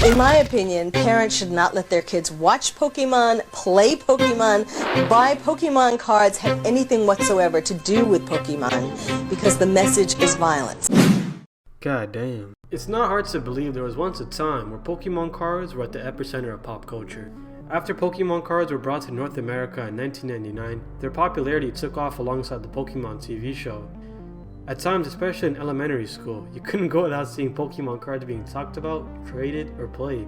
In my opinion, parents should not let their kids watch Pokemon, play Pokemon, buy Pokemon cards, have anything whatsoever to do with Pokemon, because the message is violence. God damn. It's not hard to believe there was once a time where Pokemon cards were at the epicenter of pop culture. After Pokemon cards were brought to North America in 1999, their popularity took off alongside the Pokemon TV show. At times, especially in elementary school, you couldn't go without seeing Pokemon cards being talked about, traded, or played.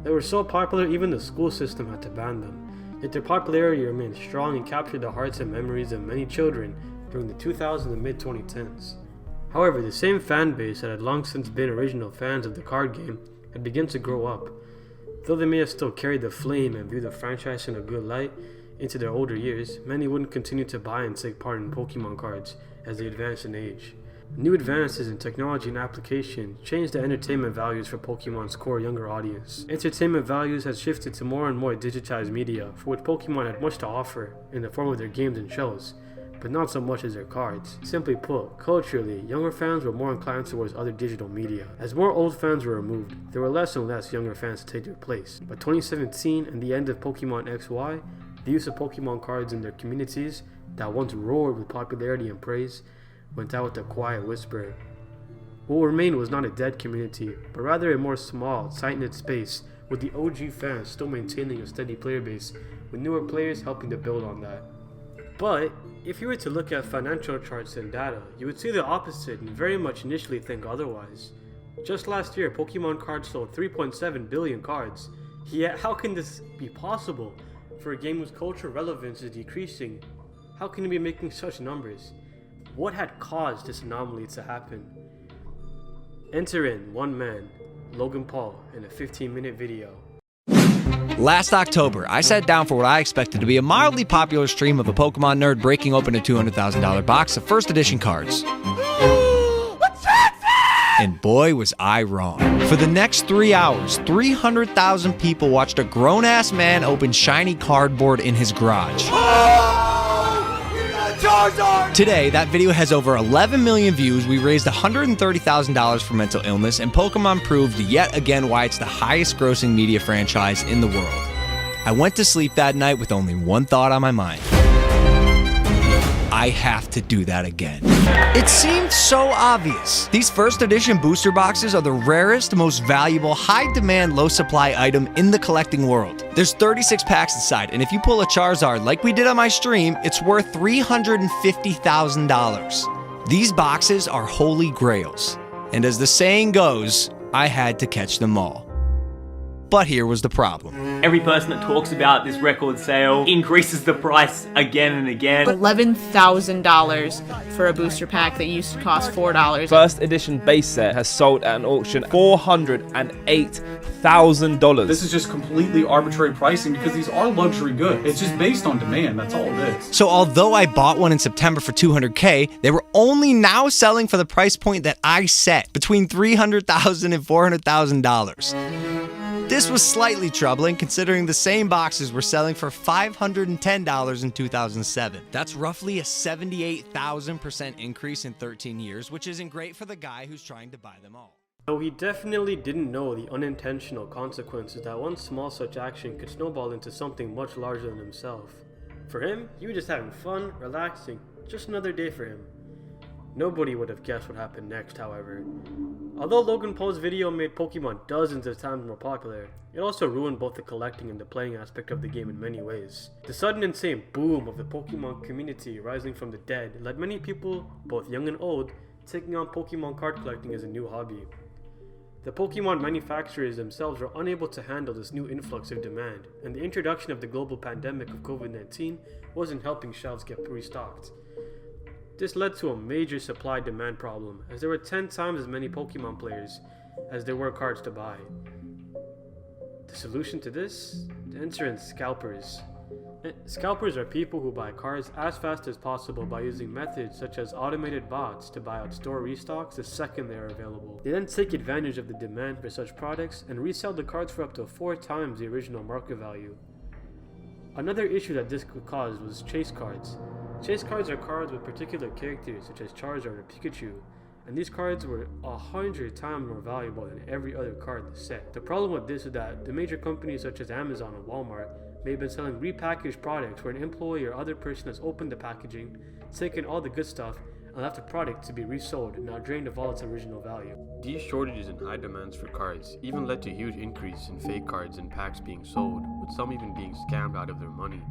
They were so popular even the school system had to ban them, yet their popularity remained strong and captured the hearts and memories of many children during the 2000s and mid-2010s. However, the same fan base that had long since been original fans of the card game had begun to grow up. Though they may have still carried the flame and viewed the franchise in a good light into their older years, many wouldn't continue to buy and take part in Pokemon cards as they advanced in age. New advances in technology and application changed the entertainment values for Pokemon's core younger audience. Entertainment values has shifted to more and more digitized media, for which Pokemon had much to offer in the form of their games and shows, but not so much as their cards. Simply put, culturally, younger fans were more inclined towards other digital media. As more old fans were removed, there were less and less younger fans to take their place. By 2017 and the end of Pokemon XY, the use of Pokemon cards in their communities that once roared with popularity and praise went out with a quiet whisper. What remained was not a dead community, but rather a more small, tight-knit space, with the OG fans still maintaining a steady player base, with newer players helping to build on that. But if you were to look at financial charts and data, you would see the opposite and very much initially think otherwise. Just last year, Pokemon cards sold 3.7 billion cards. Yet how can this be possible for a game whose cultural relevance is decreasing? How can it be making such numbers? What had caused this anomaly to happen? Enter in one man, Logan Paul, in a 15-minute video. Last October, I sat down for what I expected to be a mildly popular stream of a Pokemon nerd breaking open a $200,000 box of first edition cards. And boy, was I wrong. For the next 3 hours, 300,000 people watched a grown-ass man open shiny cardboard in his garage. Today, that video has over 11 million views, we raised $130,000 for mental illness, and Pokemon proved yet again why it's the highest grossing media franchise in the world. I went to sleep that night with only one thought on my mind. I have to do that again. It seemed so obvious. These first edition booster boxes are the rarest, most valuable, high demand, low supply item in the collecting world. There's 36 packs inside, and if you pull a Charizard like we did on my stream, it's worth $350,000. These boxes are holy grails. And as the saying goes, I had to catch them all. But here was the problem. Every person that talks about this record sale increases the price again and again. $11,000 for a booster pack that used to cost $4. First edition base set has sold at an auction $408,000. This is just completely arbitrary pricing because these are luxury goods. It's just based on demand, that's all it is. So although I bought one in September for $200K, they were only now selling for the price point that I set, between $300,000 and $400,000. This was slightly troubling considering the same boxes were selling for $510 in 2007. That's roughly a 78,000% increase in 13 years, which isn't great for the guy who's trying to buy them all. Though he definitely didn't know the unintentional consequences that one small such action could snowball into something much larger than himself. For him, he was just having fun, relaxing, just another day for him. Nobody would have guessed what happened next, however. Although Logan Paul's video made Pokemon dozens of times more popular, it also ruined both the collecting and the playing aspect of the game in many ways. The sudden insane boom of the Pokemon community rising from the dead led many people, both young and old, taking on Pokemon card collecting as a new hobby. The Pokemon manufacturers themselves were unable to handle this new influx of demand, and the introduction of the global pandemic of COVID-19 wasn't helping shelves get restocked. This led to a major supply-demand problem, as there were 10 times as many Pokemon players as there were cards to buy. The solution to this? Enter in scalpers. Scalpers are people who buy cards as fast as possible by using methods such as automated bots to buy out store restocks the second they are available. They then take advantage of the demand for such products and resell the cards for up to 4 times the original market value. Another issue that this could cause was chase cards. Chase cards are cards with particular characters such as Charizard or Pikachu, and these cards were 100 times more valuable than every other card in the set. The problem with this is that the major companies such as Amazon and Walmart may have been selling repackaged products where an employee or other person has opened the packaging, taken all the good stuff, and left the product to be resold and now drained of all its original value. These shortages and high demands for cards even led to a huge increase in fake cards and packs being sold, with some even being scammed out of their money.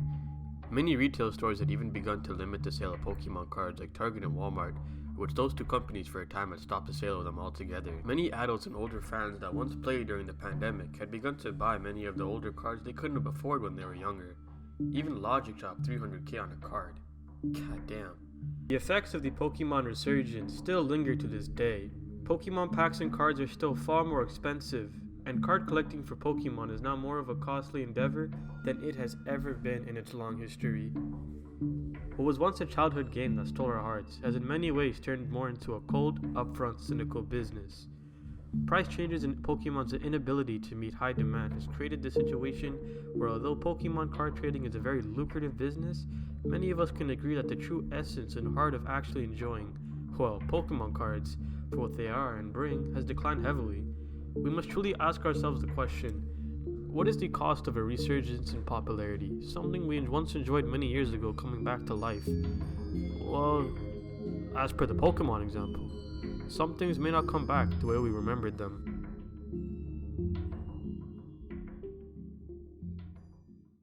Many retail stores had even begun to limit the sale of Pokemon cards like Target and Walmart, which those two companies for a time had stopped the sale of them altogether. Many adults and older fans that once played during the pandemic had begun to buy many of the older cards they couldn't have afforded when they were younger. Even Logic dropped $300k on a card. God damn. The effects of the Pokemon resurgence still linger to this day. Pokemon packs and cards are still far more expensive, and card collecting for Pokemon is now more of a costly endeavor than it has ever been in its long history. What was once a childhood game that stole our hearts has in many ways turned more into a cold, upfront, cynical business. Price changes and Pokemon's inability to meet high demand has created this situation where although Pokemon card trading is a very lucrative business, many of us can agree that the true essence and heart of actually enjoying, well, Pokemon cards, for what they are and bring, has declined heavily. We must truly ask ourselves the question, what is the cost of a resurgence in popularity, something we once enjoyed many years ago coming back to life? Well, as per the Pokemon example, some things may not come back the way we remembered them.